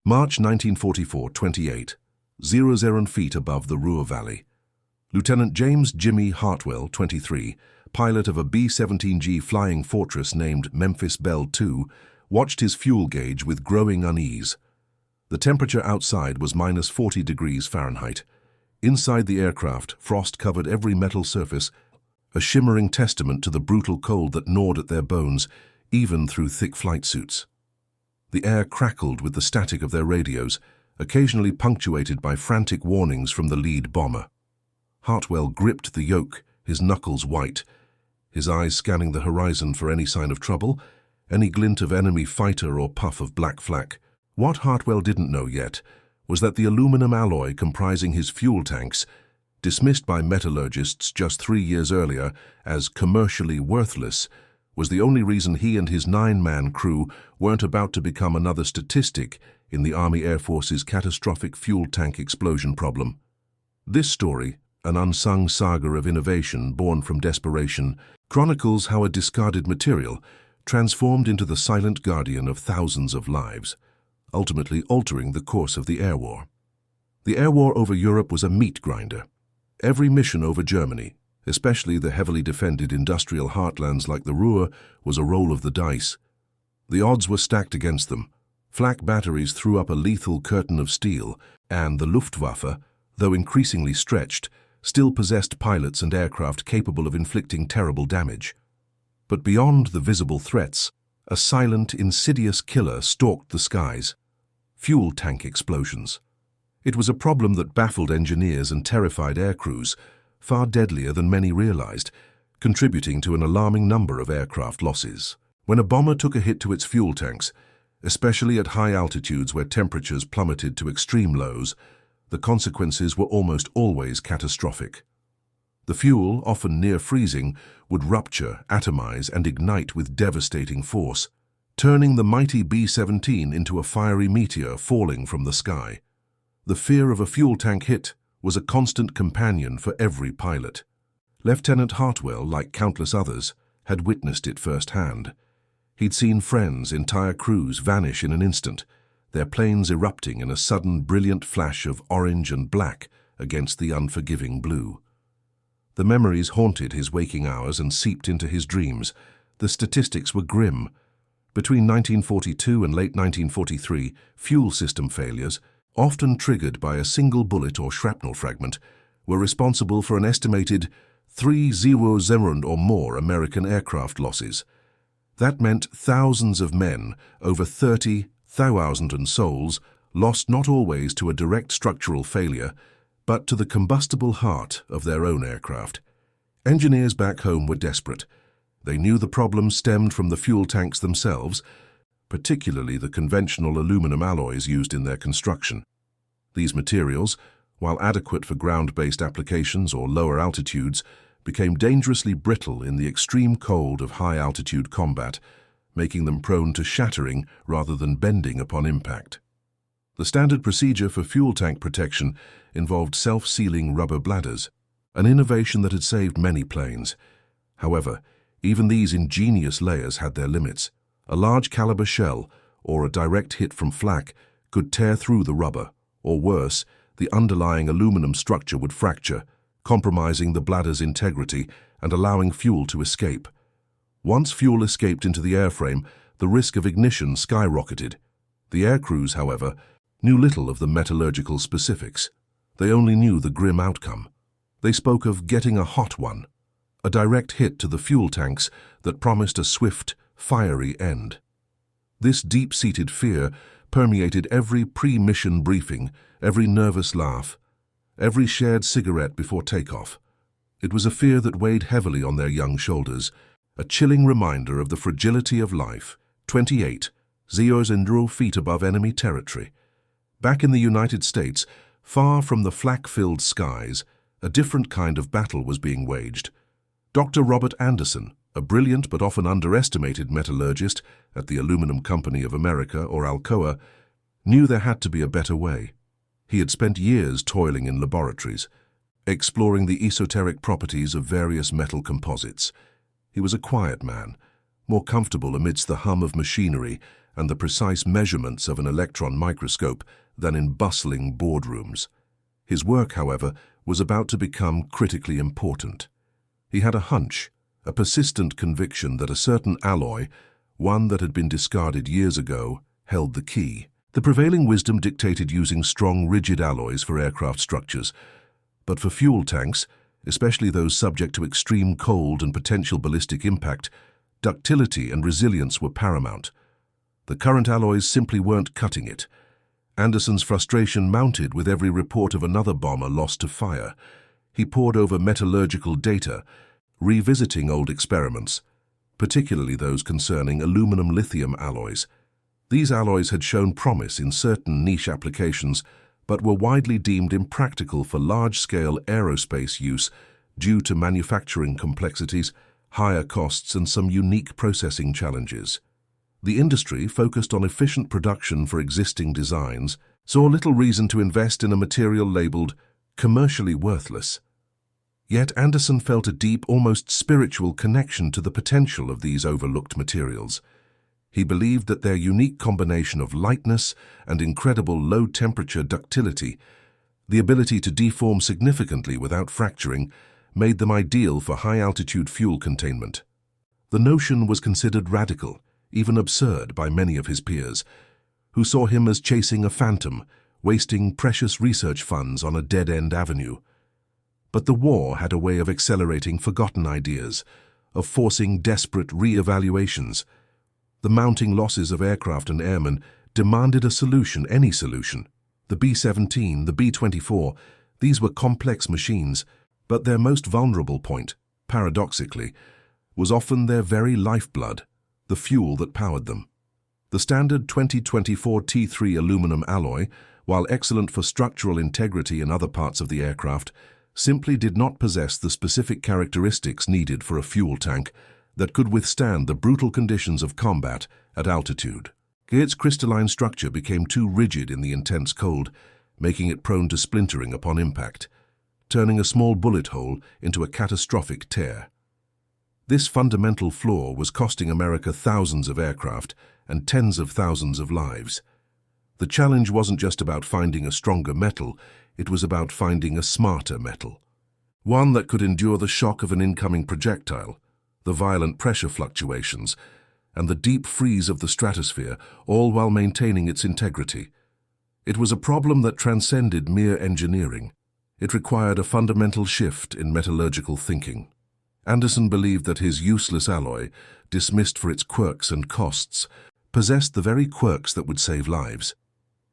March 1944, 28, 00 feet above the Ruhr Valley. Lieutenant James Jimmy Hartwell, 23, pilot of a B-17G Flying Fortress named Memphis Belle II, watched his fuel gauge with growing unease. The temperature outside was minus 40 degrees Fahrenheit. Inside the aircraft, frost covered every metal surface, a shimmering testament to the brutal cold that gnawed at their bones, even through thick flight suits. The air crackled with the static of their radios, occasionally punctuated by frantic warnings from the lead bomber. Hartwell gripped the yoke, his knuckles white, his eyes scanning the horizon for any sign of trouble, any glint of enemy fighter or puff of black flak. What Hartwell didn't know yet was that the aluminum alloy comprising his fuel tanks, dismissed by metallurgists just 3 years earlier as commercially worthless, was the only reason he and his 9-man crew weren't about to become another statistic in the Army Air Force's catastrophic fuel tank explosion problem. This story, an unsung saga of innovation born from desperation, chronicles how a discarded material transformed into the silent guardian of thousands of lives, ultimately altering the course of the air war. The air war over Europe was a meat grinder. Every mission over Germany, especially the heavily defended industrial heartlands like the Ruhr, was a roll of the dice. The odds were stacked against them. Flak batteries threw up a lethal curtain of steel, and the Luftwaffe, though increasingly stretched, still possessed pilots and aircraft capable of inflicting terrible damage. But beyond the visible threats, a silent, insidious killer stalked the skies: fuel tank explosions. It was a problem that baffled engineers and terrified aircrews, far deadlier than many realized, contributing to an alarming number of aircraft losses. When a bomber took a hit to its fuel tanks, especially at high altitudes where temperatures plummeted to extreme lows, the consequences were almost always catastrophic. The fuel, often near freezing, would rupture, atomize, and ignite with devastating force, turning the mighty B-17 into a fiery meteor falling from the sky. The fear of a fuel tank hit was a constant companion for every pilot. Lieutenant Hartwell, like countless others, had witnessed it firsthand. He'd seen friends, entire crews vanish in an instant, their planes erupting in a sudden brilliant flash of orange and black against the unforgiving blue. The memories haunted his waking hours and seeped into his dreams. The statistics were grim. Between 1942 and late 1943, fuel system failures, often triggered by a single bullet or shrapnel fragment, were responsible for an estimated 3,000 or more American aircraft losses. That meant thousands of men, over 30,000 souls, lost not always to a direct structural failure, but to the combustible heart of their own aircraft. Engineers back home were desperate. They knew the problem stemmed from the fuel tanks themselves, particularly the conventional aluminum alloys used in their construction. These materials, while adequate for ground-based applications or lower altitudes, became dangerously brittle in the extreme cold of high-altitude combat, making them prone to shattering rather than bending upon impact. The standard procedure for fuel tank protection involved self-sealing rubber bladders, an innovation that had saved many planes. However, even these ingenious layers had their limits. A large caliber shell, or a direct hit from flak, could tear through the rubber, or worse, the underlying aluminum structure would fracture, compromising the bladder's integrity and allowing fuel to escape. Once fuel escaped into the airframe, the risk of ignition skyrocketed. The aircrews, however, knew little of the metallurgical specifics. They only knew the grim outcome. They spoke of getting a hot one, a direct hit to the fuel tanks that promised a swift, fiery end. This deep-seated fear permeated every pre-mission briefing, every nervous laugh, every shared cigarette before takeoff. It was a fear that weighed heavily on their young shoulders, a chilling reminder of the fragility of life. 28,000 feet above enemy territory. Back in the United States, far from the flak-filled skies, a different kind of battle was being waged. Dr. Robert Anderson, a brilliant but often underestimated metallurgist at the Aluminum Company of America, or Alcoa, knew there had to be a better way. He had spent years toiling in laboratories, exploring the esoteric properties of various metal composites. He was a quiet man, more comfortable amidst the hum of machinery and the precise measurements of an electron microscope than in bustling boardrooms. His work, however, was about to become critically important. He had a hunch, a persistent conviction that a certain alloy, one that had been discarded years ago, held the key. The prevailing wisdom dictated using strong, rigid alloys for aircraft structures, but for fuel tanks, especially those subject to extreme cold and potential ballistic impact, ductility and resilience were paramount. The current alloys simply weren't cutting it. Anderson's frustration mounted with every report of another bomber lost to fire. He pored over metallurgical data, revisiting old experiments, particularly those concerning aluminum-lithium alloys. These alloys had shown promise in certain niche applications, but were widely deemed impractical for large-scale aerospace use due to manufacturing complexities, higher costs, and some unique processing challenges. The industry, focused on efficient production for existing designs, saw little reason to invest in a material labeled commercially worthless. Yet Anderson felt a deep, almost spiritual connection to the potential of these overlooked materials. He believed that their unique combination of lightness and incredible low-temperature ductility, the ability to deform significantly without fracturing, made them ideal for high-altitude fuel containment. The notion was considered radical, even absurd by many of his peers, who saw him as chasing a phantom, wasting precious research funds on a dead-end avenue. But the war had a way of accelerating forgotten ideas, of forcing desperate re-evaluations. The mounting losses of aircraft and airmen demanded a solution, any solution. The B-17, the B-24, these were complex machines, but their most vulnerable point, paradoxically, was often their very lifeblood, the fuel that powered them. The standard 2024 T3 aluminum alloy, while excellent for structural integrity in other parts of the aircraft, simply did not possess the specific characteristics needed for a fuel tank that could withstand the brutal conditions of combat at altitude. Its crystalline structure became too rigid in the intense cold, making it prone to splintering upon impact, turning a small bullet hole into a catastrophic tear. This fundamental flaw was costing America thousands of aircraft and tens of thousands of lives. The challenge wasn't just about finding a stronger metal, it was about finding a smarter metal. One that could endure the shock of an incoming projectile, the violent pressure fluctuations, and the deep freeze of the stratosphere, all while maintaining its integrity. It was a problem that transcended mere engineering. It required a fundamental shift in metallurgical thinking. Anderson believed that his useless alloy, dismissed for its quirks and costs, possessed the very quirks that would save lives.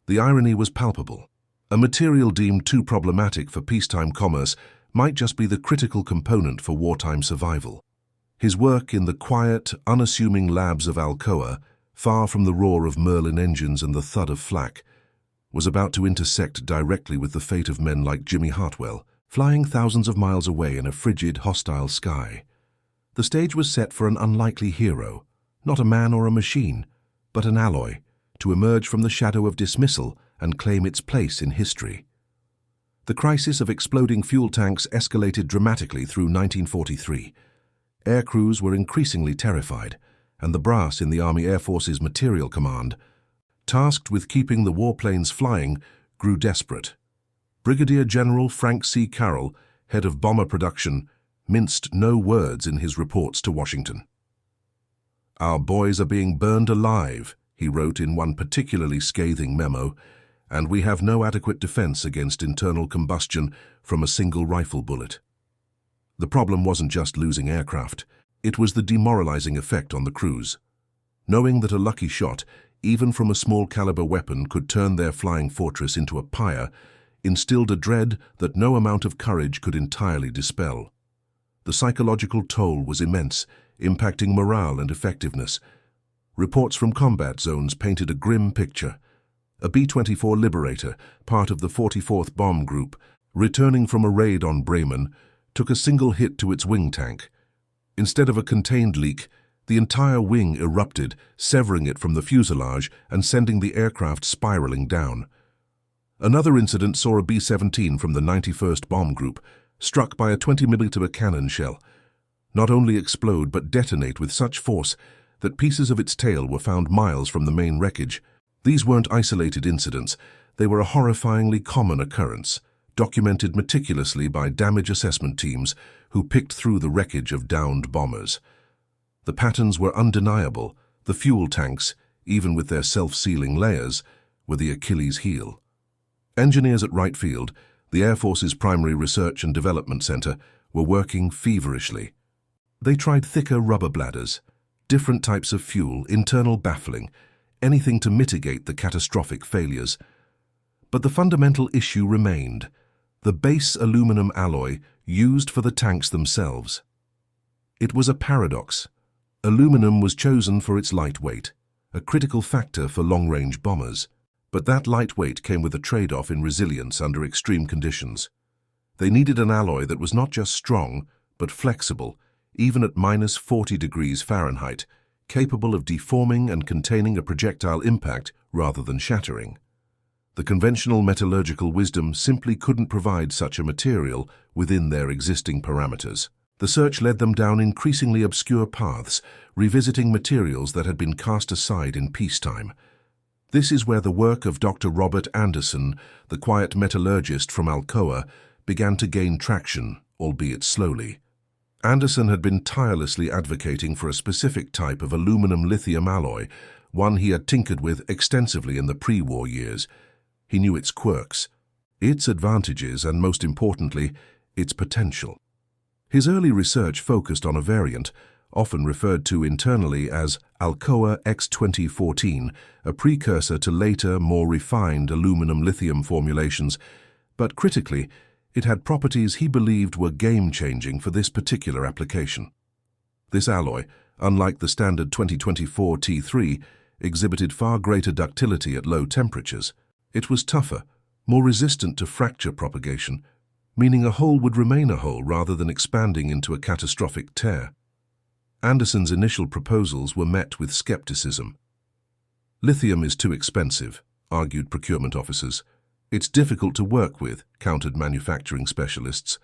The irony was palpable. A material deemed too problematic for peacetime commerce might just be the critical component for wartime survival. His work in the quiet, unassuming labs of Alcoa, far from the roar of Merlin engines and the thud of flak, was about to intersect directly with the fate of men like Jimmy Hartwell, flying thousands of miles away in a frigid, hostile sky. The stage was set for an unlikely hero, not a man or a machine, but an alloy, to emerge from the shadow of dismissal and claim its place in history. The crisis of exploding fuel tanks escalated dramatically through 1943. Air crews were increasingly terrified, and the brass in the Army Air Force's Material Command, tasked with keeping the warplanes flying, grew desperate. Brigadier General Frank C. Carroll, head of bomber production, minced no words in his reports to Washington. "Our boys are being burned alive," he wrote in one particularly scathing memo, "and we have no adequate defense against internal combustion from a single rifle bullet." The problem wasn't just losing aircraft, it was the demoralizing effect on the crews. Knowing that a lucky shot, even from a small caliber weapon, could turn their flying fortress into a pyre, instilled a dread that no amount of courage could entirely dispel. The psychological toll was immense, impacting morale and effectiveness. Reports from combat zones painted a grim picture. A B-24 Liberator, part of the 44th Bomb Group, returning from a raid on Bremen, took a single hit to its wing tank. Instead of a contained leak, the entire wing erupted, severing it from the fuselage and sending the aircraft spiraling down. Another incident saw a B-17 from the 91st Bomb Group, struck by a 20mm cannon shell, not only explode but detonate with such force that pieces of its tail were found miles from the main wreckage. These weren't isolated incidents. They were a horrifyingly common occurrence, documented meticulously by damage assessment teams who picked through the wreckage of downed bombers. The patterns were undeniable. The fuel tanks, even with their self-sealing layers, were the Achilles heel. Engineers at Wright Field, the Air Force's primary research and development center, were working feverishly. They tried thicker rubber bladders, different types of fuel, internal baffling, anything to mitigate the catastrophic failures. But the fundamental issue remained: the base aluminum alloy used for the tanks themselves. It was a paradox. Aluminum was chosen for its lightweight, a critical factor for long-range bombers. But that lightweight came with a trade-off in resilience under extreme conditions. They needed an alloy that was not just strong, but flexible, even at -40 degrees Fahrenheit, capable of deforming and containing a projectile impact rather than shattering. The conventional metallurgical wisdom simply couldn't provide such a material within their existing parameters. The search led them down increasingly obscure paths, revisiting materials that had been cast aside in peacetime. This is where the work of Dr. Robert Anderson, the quiet metallurgist from Alcoa, began to gain traction, albeit slowly. Anderson had been tirelessly advocating for a specific type of aluminum-lithium alloy, one he had tinkered with extensively in the pre-war years. He knew its quirks, its advantages, and most importantly, its potential. His early research focused on a variant, often referred to internally as Alcoa X2014, a precursor to later, more refined aluminum-lithium formulations, but critically, it had properties he believed were game-changing for this particular application. This alloy, unlike the standard 2024 T3, exhibited far greater ductility at low temperatures. It was tougher, more resistant to fracture propagation, meaning a hole would remain a hole rather than expanding into a catastrophic tear. Anderson's initial proposals were met with skepticism. Lithium is too expensive, argued procurement officers. It's difficult to work with, countered manufacturing specialists.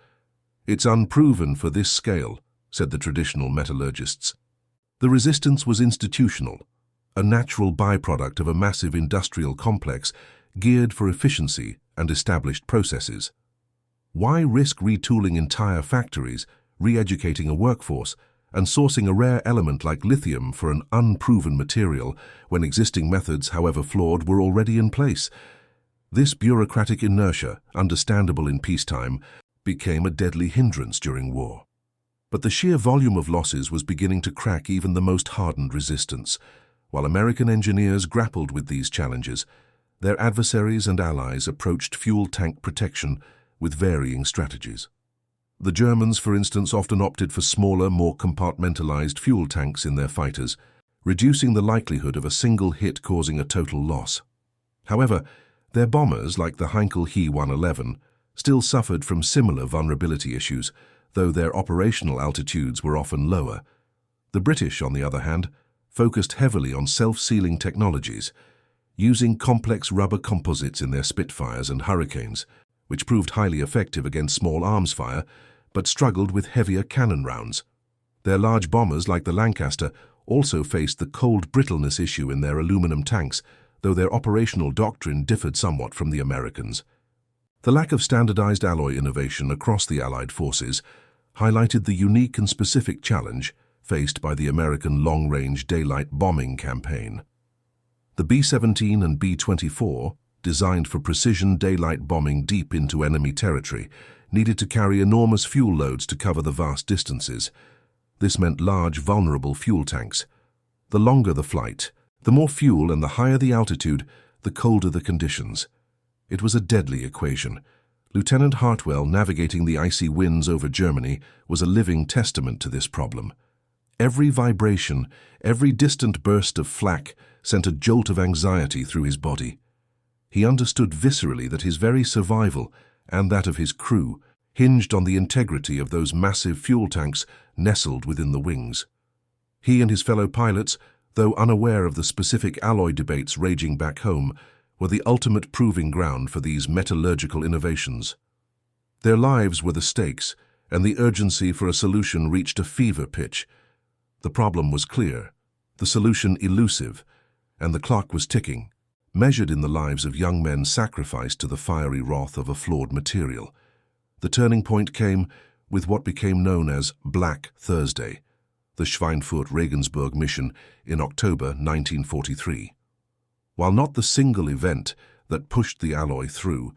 It's unproven for this scale, said the traditional metallurgists. The resistance was institutional, a natural byproduct of a massive industrial complex geared for efficiency and established processes. Why risk retooling entire factories, re-educating a workforce, and sourcing a rare element like lithium for an unproven material when existing methods, however flawed, were already in place? This bureaucratic inertia, understandable in peacetime, became a deadly hindrance during war. But the sheer volume of losses was beginning to crack even the most hardened resistance. While American engineers grappled with these challenges, their adversaries and allies approached fuel tank protection with varying strategies. The Germans, for instance, often opted for smaller, more compartmentalized fuel tanks in their fighters, reducing the likelihood of a single hit causing a total loss. However, their bombers, like the Heinkel He-111, still suffered from similar vulnerability issues, though their operational altitudes were often lower. The British, on the other hand, focused heavily on self-sealing technologies, using complex rubber composites in their Spitfires and Hurricanes, which proved highly effective against small arms fire, but struggled with heavier cannon rounds. Their large bombers, like the Lancaster, also faced the cold brittleness issue in their aluminum tanks, though their operational doctrine differed somewhat from the Americans. The lack of standardized alloy innovation across the Allied forces highlighted the unique and specific challenge faced by the American long-range daylight bombing campaign. The B-17 and B-24, designed for precision daylight bombing deep into enemy territory, needed to carry enormous fuel loads to cover the vast distances. This meant large, vulnerable fuel tanks. The longer the flight, the more fuel, and the higher the altitude, the colder the conditions. It was a deadly equation. Lieutenant Hartwell, navigating the icy winds over Germany, was a living testament to this problem. Every vibration, every distant burst of flak sent a jolt of anxiety through his body. He understood viscerally that his very survival, and that of his crew, hinged on the integrity of those massive fuel tanks nestled within the wings. He and his fellow pilots, though unaware of the specific alloy debates raging back home, were the ultimate proving ground for these metallurgical innovations. Their lives were the stakes, and the urgency for a solution reached a fever pitch. The problem was clear: the solution elusive, and the clock was ticking, measured in the lives of young men sacrificed to the fiery wrath of a flawed material. The turning point came with what became known as Black Thursday, the Schweinfurt-Regensburg mission in October 1943. While not the single event that pushed the alloy through,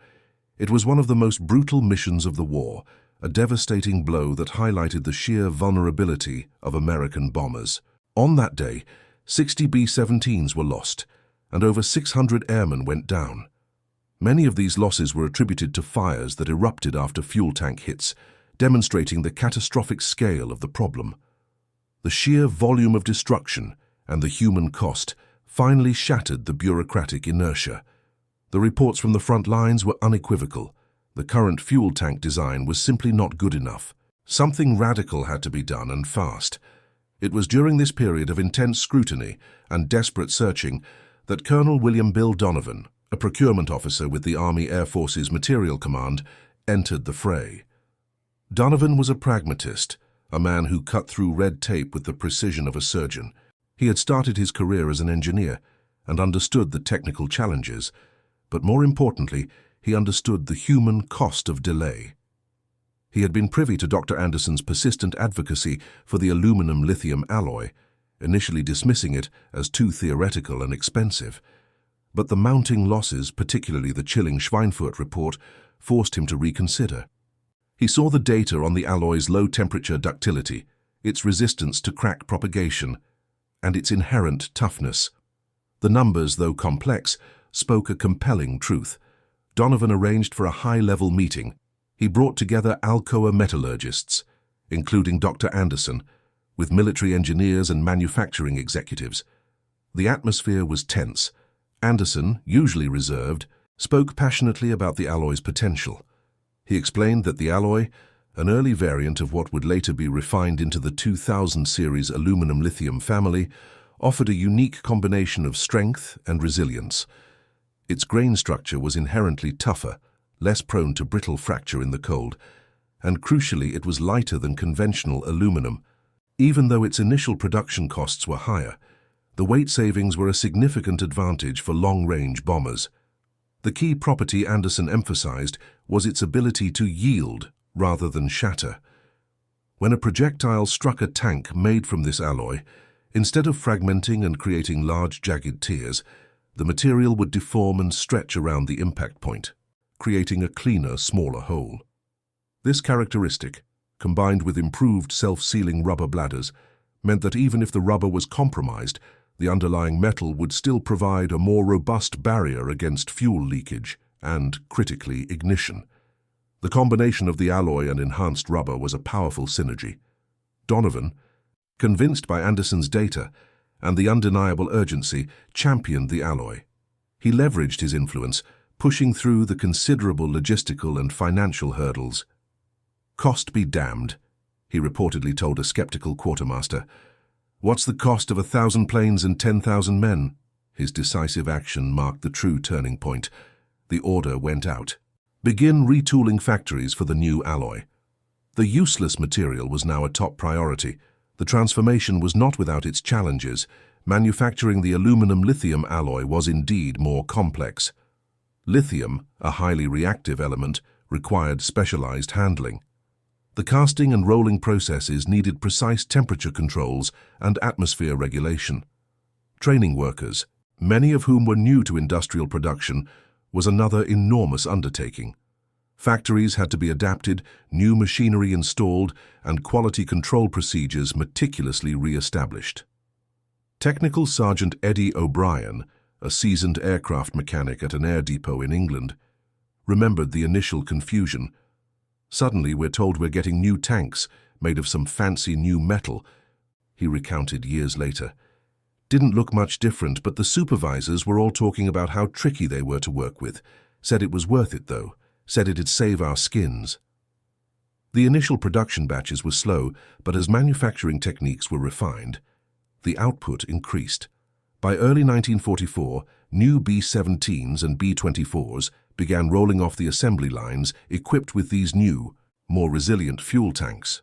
it was one of the most brutal missions of the war, a devastating blow that highlighted the sheer vulnerability of American bombers. On that day, 60 B-17s were lost, and over 600 airmen went down. Many of these losses were attributed to fires that erupted after fuel tank hits, demonstrating the catastrophic scale of the problem. The sheer volume of destruction and the human cost finally shattered the bureaucratic inertia. The reports from the front lines were unequivocal. The current fuel tank design was simply not good enough. Something radical had to be done, and fast. It was during this period of intense scrutiny and desperate searching that Colonel William Bill Donovan, a procurement officer with the Army Air Force's Material Command, entered the fray. Donovan was a pragmatist, a man who cut through red tape with the precision of a surgeon. He had started his career as an engineer and understood the technical challenges, but more importantly, he understood the human cost of delay. He had been privy to Dr. Anderson's persistent advocacy for the aluminum-lithium alloy, initially dismissing it as too theoretical and expensive. But the mounting losses, particularly the chilling Schweinfurt report, forced him to reconsider. He saw the data on the alloy's low-temperature ductility, its resistance to crack propagation, and its inherent toughness. The numbers, though complex, spoke a compelling truth. Donovan arranged for a high-level meeting. He brought together Alcoa metallurgists, including Dr. Anderson, with military engineers and manufacturing executives. The atmosphere was tense. Anderson, usually reserved, spoke passionately about the alloy's potential. He explained that the alloy, an early variant of what would later be refined into the 2000 series aluminum-lithium family, offered a unique combination of strength and resilience. Its grain structure was inherently tougher, less prone to brittle fracture in the cold, and crucially it was lighter than conventional aluminum. Even though its initial production costs were higher, the weight savings were a significant advantage for long-range bombers. The key property Anderson emphasized was its ability to yield rather than shatter. When a projectile struck a tank made from this alloy, instead of fragmenting and creating large jagged tears, the material would deform and stretch around the impact point, creating a cleaner, smaller hole. This characteristic, combined with improved self-sealing rubber bladders, meant that even if the rubber was compromised, the underlying metal would still provide a more robust barrier against fuel leakage and, critically, ignition. The combination of the alloy and enhanced rubber was a powerful synergy. Donovan, convinced by Anderson's data and the undeniable urgency, championed the alloy. He leveraged his influence, pushing through the considerable logistical and financial hurdles. "Cost be damned," he reportedly told a skeptical quartermaster. "What's the cost of 1,000 planes and 10,000 men?" His decisive action marked the true turning point. The order went out. Begin retooling factories for the new alloy. The useless material was now a top priority. The transformation was not without its challenges. Manufacturing the aluminum-lithium alloy was indeed more complex. Lithium, a highly reactive element, required specialized handling. The casting and rolling processes needed precise temperature controls and atmosphere regulation. Training workers, many of whom were new to industrial production, was another enormous undertaking. Factories had to be adapted, new machinery installed, and quality control procedures meticulously re-established. Technical Sergeant Eddie O'Brien, a seasoned aircraft mechanic at an air depot in England, remembered the initial confusion. "Suddenly we're told we're getting new tanks made of some fancy new metal," he recounted years later. "Didn't look much different, but the supervisors were all talking about how tricky they were to work with. Said it was worth it, though. Said it'd save our skins." The initial production batches were slow, but as manufacturing techniques were refined, the output increased. By early 1944, new B-17s and B-24s began rolling off the assembly lines equipped with these new, more resilient fuel tanks.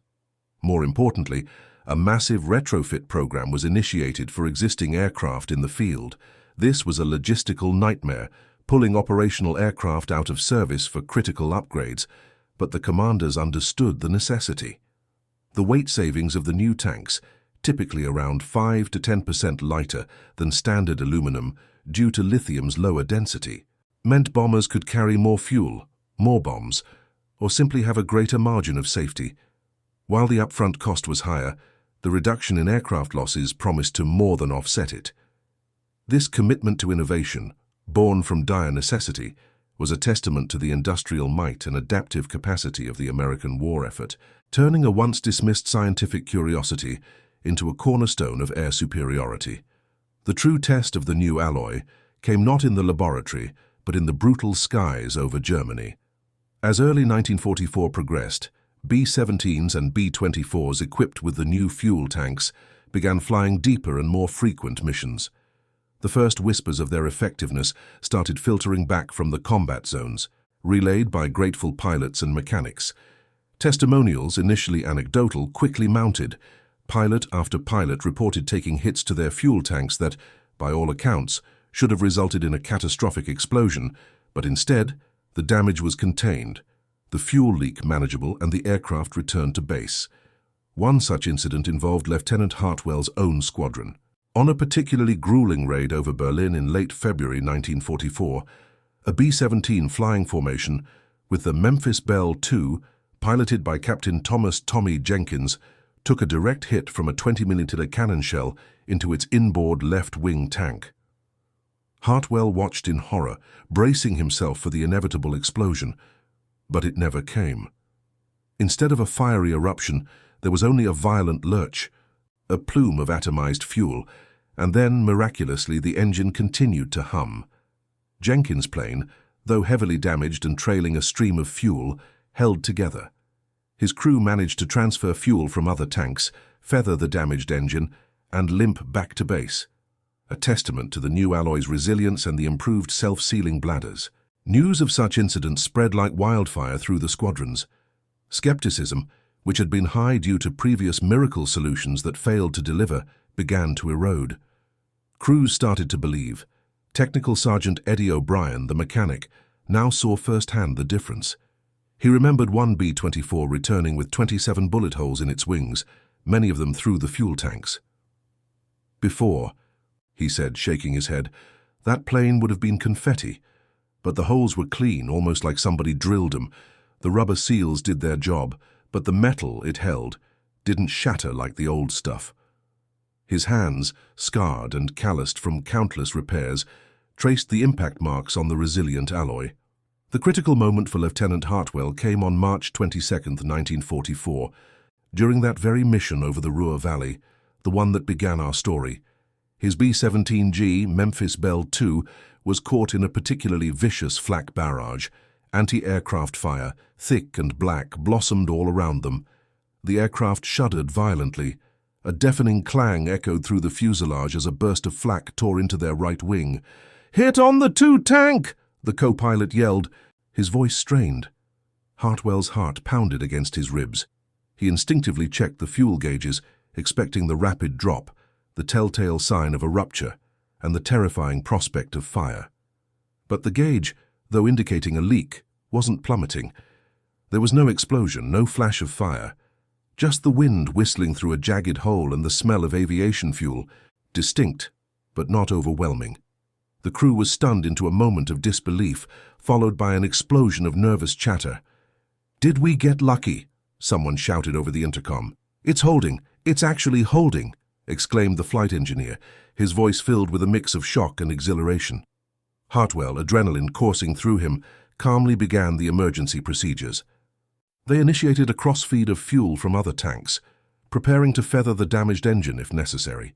More importantly, a massive retrofit program was initiated for existing aircraft in the field. This was a logistical nightmare, pulling operational aircraft out of service for critical upgrades, but the commanders understood the necessity. The weight savings of the new tanks, typically around 5 to 10% lighter than standard aluminum due to lithium's lower density, meant bombers could carry more fuel, more bombs, or simply have a greater margin of safety. While the upfront cost was higher, the reduction in aircraft losses promised to more than offset it. This commitment to innovation, born from dire necessity, was a testament to the industrial might and adaptive capacity of the American war effort, turning a once dismissed scientific curiosity into a cornerstone of air superiority. The true test of the new alloy came not in the laboratory, but in the brutal skies over Germany. As early 1944 progressed, B-17s and B-24s equipped with the new fuel tanks began flying deeper and more frequent missions. The first whispers of their effectiveness started filtering back from the combat zones, relayed by grateful pilots and mechanics. Testimonials, initially anecdotal, quickly mounted. Pilot after pilot reported taking hits to their fuel tanks that, by all accounts, should have resulted in a catastrophic explosion, but instead, the damage was contained, the fuel leak manageable, and the aircraft returned to base. One such incident involved Lieutenant Hartwell's own squadron. On a particularly grueling raid over Berlin in late February 1944, a B-17 flying formation with the Memphis Belle II, piloted by Captain Thomas "Tommy" Jenkins, took a direct hit from a 20mm cannon shell into its inboard left-wing tank. Hartwell watched in horror, bracing himself for the inevitable explosion, but it never came. Instead of a fiery eruption, there was only a violent lurch, a plume of atomized fuel, and then, miraculously, the engine continued to hum. Jenkins' plane, though heavily damaged and trailing a stream of fuel, held together. His crew managed to transfer fuel from other tanks, feather the damaged engine, and limp back to base, a testament to the new alloy's resilience and the improved self-sealing bladders. News of such incidents spread like wildfire through the squadrons. Skepticism, which had been high due to previous miracle solutions that failed to deliver, began to erode. Crews started to believe. Technical Sergeant Eddie O'Brien, the mechanic, now saw firsthand the difference. He remembered one B-24 returning with 27 bullet holes in its wings, many of them through the fuel tanks. Before, he said, shaking his head, that plane would have been confetti, but the holes were clean, almost like somebody drilled them. The rubber seals did their job, but the metal it held didn't shatter like the old stuff. His hands, scarred and calloused from countless repairs, traced the impact marks on the resilient alloy. The critical moment for Lieutenant Hartwell came on March 22, 1944, during that very mission over the Ruhr Valley, the one that began our story. His B-17G, Memphis Belle II, was caught in a particularly vicious flak barrage. Anti-aircraft fire, thick and black, blossomed all around them. The aircraft shuddered violently. A deafening clang echoed through the fuselage as a burst of flak tore into their right wing. "Hit on the two-tank!" the co-pilot yelled, his voice strained. Hartwell's heart pounded against his ribs. He instinctively checked the fuel gauges, expecting the rapid drop, the telltale sign of a rupture, and the terrifying prospect of fire. But the gauge, though indicating a leak, wasn't plummeting. There was no explosion, no flash of fire, just the wind whistling through a jagged hole and the smell of aviation fuel, distinct, but not overwhelming. The crew was stunned into a moment of disbelief, followed by an explosion of nervous chatter. "Did we get lucky?" someone shouted over the intercom. "It's holding! It's actually holding!" exclaimed the flight engineer, his voice filled with a mix of shock and exhilaration. Hartwell, adrenaline coursing through him, calmly began the emergency procedures. They initiated a cross-feed of fuel from other tanks, preparing to feather the damaged engine if necessary.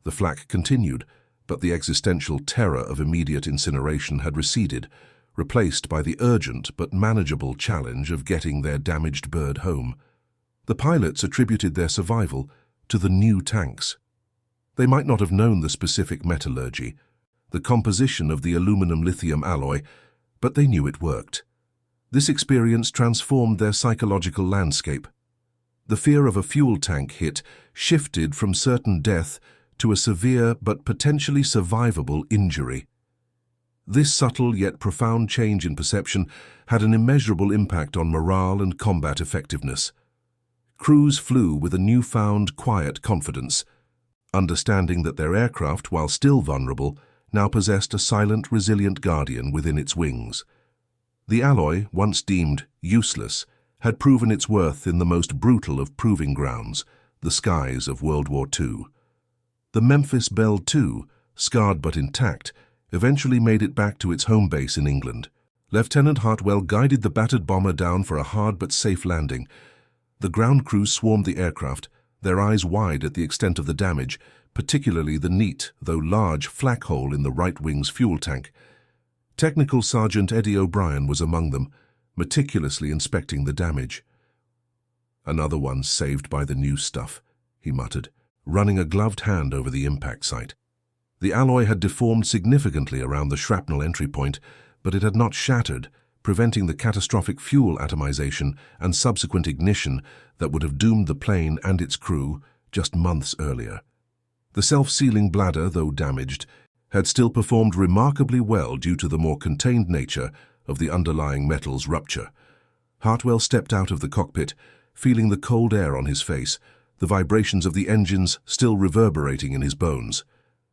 The flak continued, but the existential terror of immediate incineration had receded, replaced by the urgent but manageable challenge of getting their damaged bird home. The pilots attributed their survival to the new tanks. They might not have known the specific metallurgy, the composition of the aluminum-lithium alloy, but they knew it worked. This experience transformed their psychological landscape. The fear of a fuel tank hit shifted from certain death to a severe but potentially survivable injury. This subtle yet profound change in perception had an immeasurable impact on morale and combat effectiveness. Crews flew with a newfound quiet confidence, understanding that their aircraft, while still vulnerable, now possessed a silent, resilient guardian within its wings. The alloy, once deemed useless, had proven its worth in the most brutal of proving grounds, the skies of World War II. The Memphis Belle II, scarred but intact, eventually made it back to its home base in England. Lieutenant Hartwell guided the battered bomber down for a hard but safe landing. The ground crew swarmed the aircraft, their eyes wide at the extent of the damage, particularly the neat, though large, flak hole in the right wing's fuel tank. Technical Sergeant Eddie O'Brien was among them, meticulously inspecting the damage. "Another one saved by the new stuff," he muttered, running a gloved hand over the impact site. The alloy had deformed significantly around the shrapnel entry point, but it had not shattered, preventing the catastrophic fuel atomization and subsequent ignition that would have doomed the plane and its crew just months earlier. The self-sealing bladder, though damaged, had still performed remarkably well due to the more contained nature of the underlying metal's rupture. Hartwell stepped out of the cockpit, feeling the cold air on his face, the vibrations of the engines still reverberating in his bones.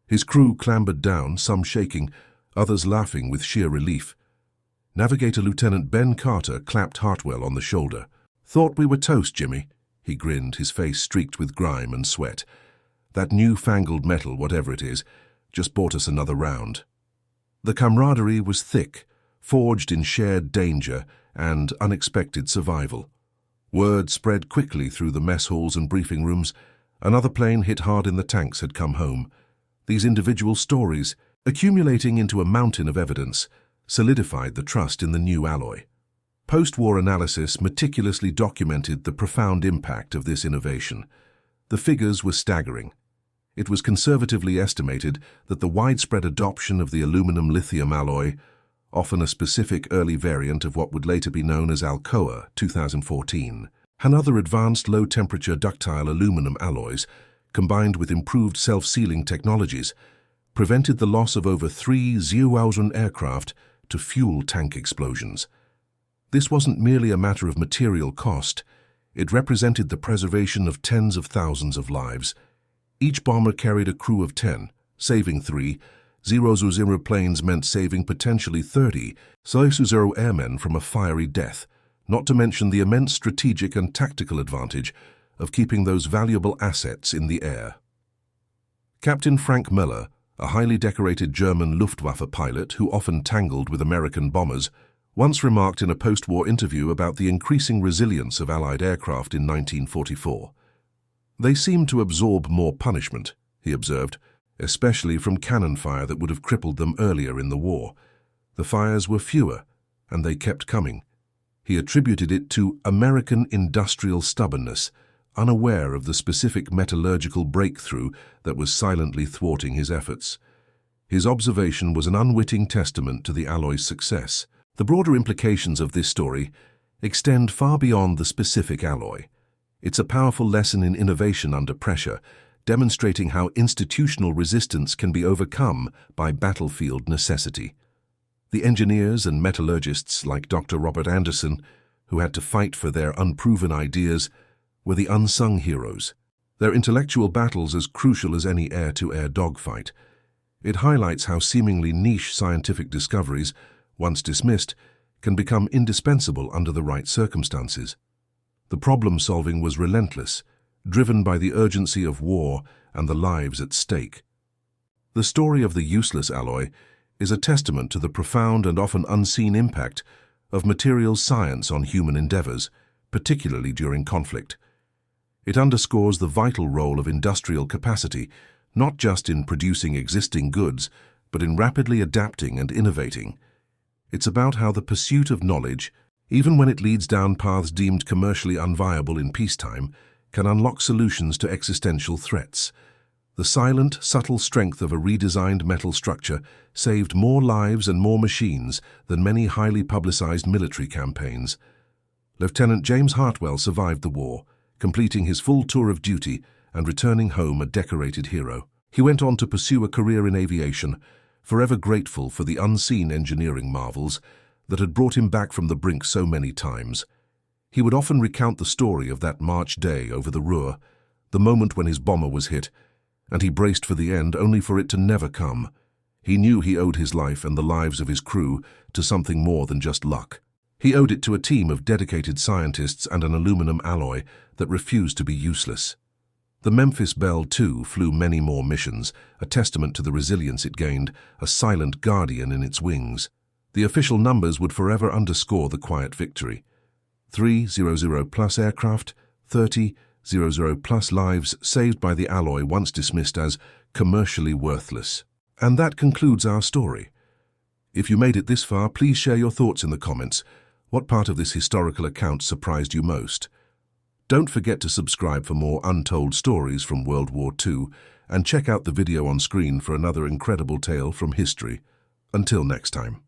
His crew clambered down, some shaking, others laughing with sheer relief. Navigator Lieutenant Ben Carter clapped Hartwell on the shoulder. "Thought we were toast, Jimmy," he grinned, his face streaked with grime and sweat. "That new-fangled metal, whatever it is, just bought us another round." The camaraderie was thick, forged in shared danger and unexpected survival. Word spread quickly through the mess halls and briefing rooms. Another plane hit hard in the tanks had come home. These individual stories, accumulating into a mountain of evidence, solidified the trust in the new alloy. Post-war analysis meticulously documented the profound impact of this innovation. The figures were staggering. It was conservatively estimated that the widespread adoption of the aluminum-lithium alloy, often a specific early variant of what would later be known as Alcoa 2014, and other advanced low-temperature ductile aluminum alloys, combined with improved self-sealing technologies, prevented the loss of over 3,000 aircraft to fuel tank explosions. This wasn't merely a matter of material cost. It represented the preservation of tens of thousands of lives. Each bomber carried a crew of 10, saving 3. 000 planes meant saving potentially 30 000 airmen from a fiery death, not to mention the immense strategic and tactical advantage of keeping those valuable assets in the air. Captain Frank Meller, a highly decorated German Luftwaffe pilot who often tangled with American bombers, once remarked in a post-war interview about the increasing resilience of Allied aircraft in 1944. "They seemed to absorb more punishment," he observed, "especially from cannon fire that would have crippled them earlier in the war. The fires were fewer, and they kept coming." He attributed it to American industrial stubbornness, unaware of the specific metallurgical breakthrough that was silently thwarting his efforts. His observation was an unwitting testament to the alloy's success. The broader implications of this story extend far beyond the specific alloy. It's a powerful lesson in innovation under pressure, demonstrating how institutional resistance can be overcome by battlefield necessity. The engineers and metallurgists like Dr. Robert Anderson, who had to fight for their unproven ideas, were the unsung heroes, their intellectual battles as crucial as any air-to-air dogfight. It highlights how seemingly niche scientific discoveries, once dismissed, can become indispensable under the right circumstances. The problem-solving was relentless, driven by the urgency of war and the lives at stake. The story of the useless alloy is a testament to the profound and often unseen impact of materials science on human endeavors, particularly during conflict. It underscores the vital role of industrial capacity, not just in producing existing goods, but in rapidly adapting and innovating. It's about how the pursuit of knowledge, even when it leads down paths deemed commercially unviable in peacetime, can unlock solutions to existential threats. The silent, subtle strength of a redesigned metal structure saved more lives and more machines than many highly publicized military campaigns. Lieutenant James Hartwell survived the war, completing his full tour of duty and returning home a decorated hero. He went on to pursue a career in aviation, forever grateful for the unseen engineering marvels that had brought him back from the brink so many times. He would often recount the story of that March day over the Ruhr, the moment when his bomber was hit, and he braced for the end only for it to never come. He knew he owed his life and the lives of his crew to something more than just luck. He owed it to a team of dedicated scientists and an aluminum alloy that refused to be useless. The Memphis Belle, too, flew many more missions, a testament to the resilience it gained, a silent guardian in its wings. The official numbers would forever underscore the quiet victory. 300+ aircraft, 30+ lives saved by the alloy once dismissed as commercially worthless. And that concludes our story. If you made it this far, please share your thoughts in the comments. What part of this historical account surprised you most? Don't forget to subscribe for more untold stories from World War II and check out the video on screen for another incredible tale from history. Until next time.